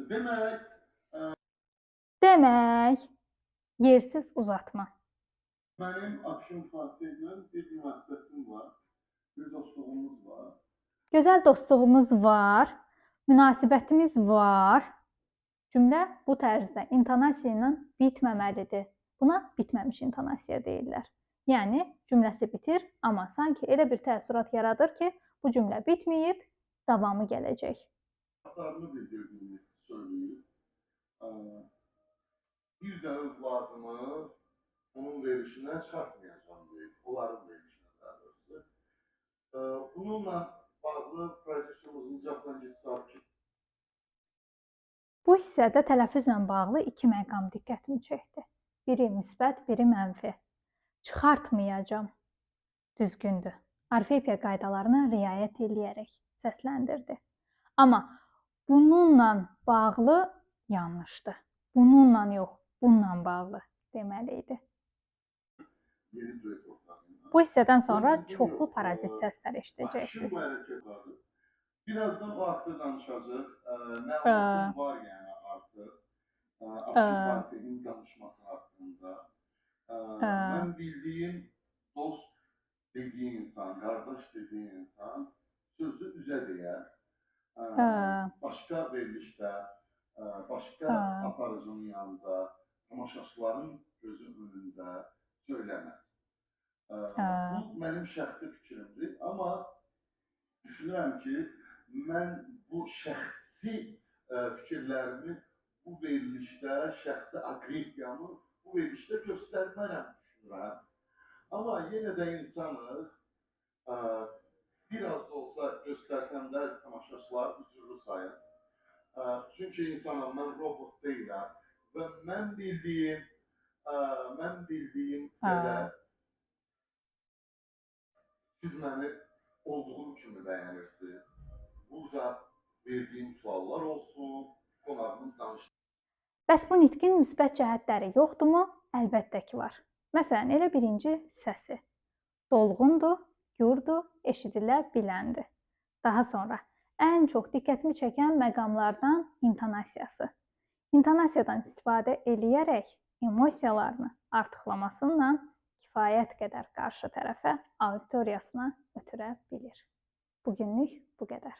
Demək, Demək, yersiz uzatma. mənim Akşin Fatih ilə bir münasibətim var, bir dostluğumuz var. Gözəl dostluğumuz var, münasibətimiz var. Cümlə bu tərzdə intonasiya ilə bitməməlidir. Buna bitməmiş intonasiya deyirlər. Yəni cümləsi bitir, amma sanki elə bir təəssürat yaradır ki, bu cümlə bitməyib, davamı gələcək. Haqlarını bildirdiyini söyləyir. Bir də övladımı onun verilişinə çıxartmayacağım deyir. Onların verilişinə daha doğrusu. Bununla bağlı prodüserimizin cavabdan geçsək ki, Bu hissədə tələffüzlə bağlı iki məqam diqqətimi çəkdi. Biri müsbət, biri mənfi. Çıxartmayacağam. Düzgündür. Orfepiya qaydalarına riayət eləyərək səsləndirdi. Amma bununla bağlı yanlışdır. Bununla yox, bununla bağlı deməli idi. yeni duet ortağıyla. Bu hissədən sonra çoxlu parazit səslər eşidəcəksiniz. Bu hərəkət var. Birazdan o haqda danışacağıq. Məlumatım var yəni artıq. Akşin Fatih'in danışması haqqında. Mən bildiyim dost dediği insan, kardeş dediği insan sözü üzə deyər. Başqa verilişdə, başqa aparıcının yanında, tamaşaçıların gözü önündə söyləməz. Bu mənim şəxsi fikrimdir, amma düşünürəm ki, mən bu şəxsi fikirlərimi bu verilişdə, şəxsi aqressiyamı bu verilişdə göstərmərəm düşünürəm. Amma yenə də insanıq, biraz da olsa göstərsəm də tamaşaçılar üzürlü sayın. Çünki insanım, mən robot deyiləm və mən bildiyim qədər siz məni olduğum kimi bəyənirsiniz. Burada verdiyim suallar olsun, qonağımın danışdığı. Bəs bu nitqin müsbət cəhətləri yoxdurmu? Əlbəttə ki var. Məsələn, elə birinci səsi. Dolğundur, gurdur, eşidilə biləndir. Daha sonra ən çox diqqətimi çəkən məqamlardan intonasiyası. İntonasiyadan istifadə eləyərək emosiyalarını artıqlamasıyla kifayət qədər qarşı tərəfə auditoriyasına ötürə bilir. Bugünlük bu qədər.